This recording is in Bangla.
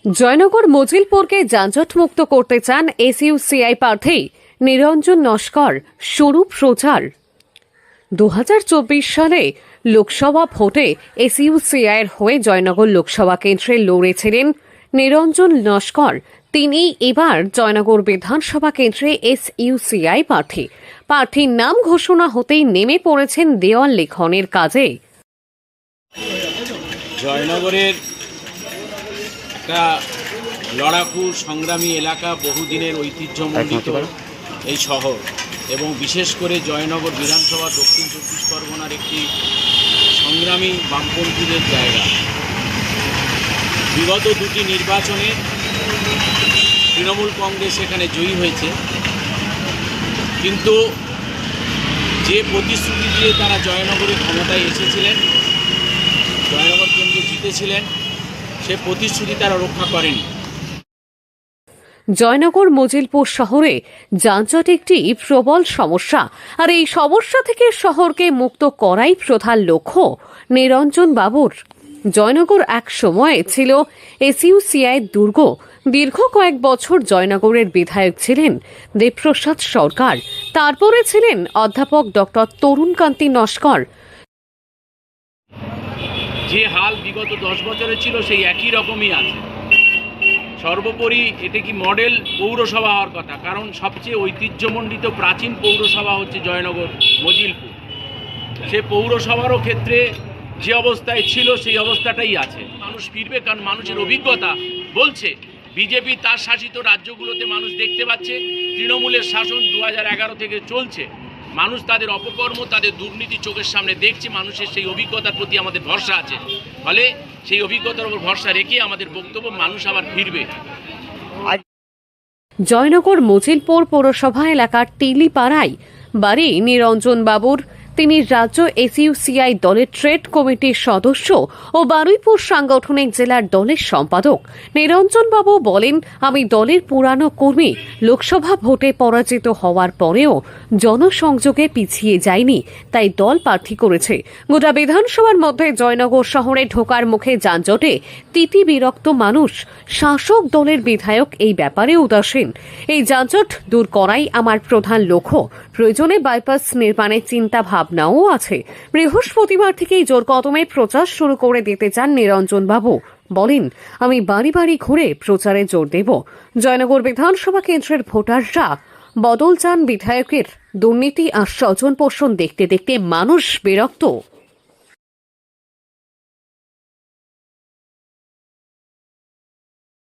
জয়নগর মজিলপুরকে যানজটমুক্ত করতে চান এসইউসিআই প্রার্থী নিরঞ্জন নস্কর শুরু প্রচার। 2024 সালে লোকসভা ভোটে এসইউসিআইয়ের হয়ে জয়নগর লোকসভা কেন্দ্রে লড়েছিলেন নিরঞ্জন নস্কর। তিনি এবার জয়নগর বিধানসভা কেন্দ্রে এসইউসিআই প্রার্থীর নাম ঘোষণা হতেই নেমে পড়েছেন দেওয়াল লেখনের কাজে। জয়নগরের একটা লড়াকু সংগ্রামী এলাকা, বহুদিনের ঐতিহ্যমণ্ডিত এই শহর এবং বিশেষ করে জয়নগর বিধানসভা দক্ষিণ 24 পরগনার একটি সংগ্রামী বামপন্থীদের জায়গা। বিগত দুটি নির্বাচনে তৃণমূল কংগ্রেস এখানে জয়ী হয়েছে, কিন্তু যে প্রতিশ্রুতি দিয়ে তারা জয়নগরের ক্ষমতায় এসেছিলেন, জয়নগর কেন্দ্রে জিতেছিলেন, সে প্রতিশ্রুতি তারা রক্ষা করেনি। জয়নগর মজিলপুর শহরে যানজট একটি প্রবল সমস্যা, আর এই সমস্যা থেকে শহরকে মুক্ত করাই প্রধান লক্ষ্য নিরঞ্জন বাবুর। জয়নগর এক সময়ে ছিল এসইউসিআই দুর্গ। দীর্ঘ কয়েক বছর জয়নগরের বিধায়ক ছিলেন দেবপ্রসাদ সরকার, তারপরে ছিলেন অধ্যাপক ডক্টর তরুণকান্তি নস্কর। যে হাল বিগত 10 বছরে ছিল সেই একই রকমই আছে। সর্বোপরি এটা কি মডেল পৌরসভা হওয়ার কথা, কারণ সবচেয়ে ঐতিহ্যমণ্ডিত প্রাচীন পৌরসভা হচ্ছে জয়নগর মজিলপুর। সে পৌরসভারও ক্ষেত্রে যে অবস্থায় ছিল সেই অবস্থাটাই আছে। মানুষ ফিরবে, কারণ মানুষের অভিজ্ঞতা বলছে বিজেপি তার শাসিত রাজ্যগুলোতে মানুষ দেখতে পাচ্ছে তৃণমূলের শাসন 2011 থেকে চলছে। মানুষ তাদের অপকর্ম, তাদের দুর্নীতি চোখের সামনে দেখছে। মানুষের সেই অভিজ্ঞতার প্রতি আমাদের ভরসা আছে, ফলে সেই অভিজ্ঞতার উপর ভরসা রেখে আমাদের বক্তব্য মানুষ আবার ফিরবে। জয়নগর মজিলপুর পৌরসভা এলাকার টিলিপাড়ায় বাড়ি নিরঞ্জন বাবুর। তিনি রাজ্য এসইউসিআই দলের ট্রেড কমিটির সদস্য ও বারুইপুর সাংগঠনিক জেলার দলের সম্পাদক। নিরঞ্জন বাবু বলেন, আমি দলের পুরানো কর্মী। লোকসভা ভোটে পরাজিত হওয়ার পরেও জনসংযোগে পিছিয়ে যায়নি, তাই দল প্রার্থী করেছে। গোটা বিধানসভার মধ্যে জয়নগর শহরে ঢোকার মুখে যানজটে তিতি বিরক্ত মানুষ। শাসক দলের বিধায়ক এই ব্যাপারে উদাসীন। এই যানজট দূর করাই আমার প্রধান লক্ষ্য। প্রয়োজনে বাইপাস নির্মাণের চিন্তা ভাবনাও আছে। বৃহস্পতিবার থেকেই জোর কদমে প্রচার শুরু করে দিতে চান নিরঞ্জন বাবু। বলেন, আমি বাড়ি বাড়ি ঘুরে প্রচারে জোর দেব। জয়নগর বিধানসভা কেন্দ্রের ভোটাররা বদল চান বিধায়কের। দুর্নীতি আর স্বজন পোষণ দেখতে দেখতে মানুষ বিরক্ত।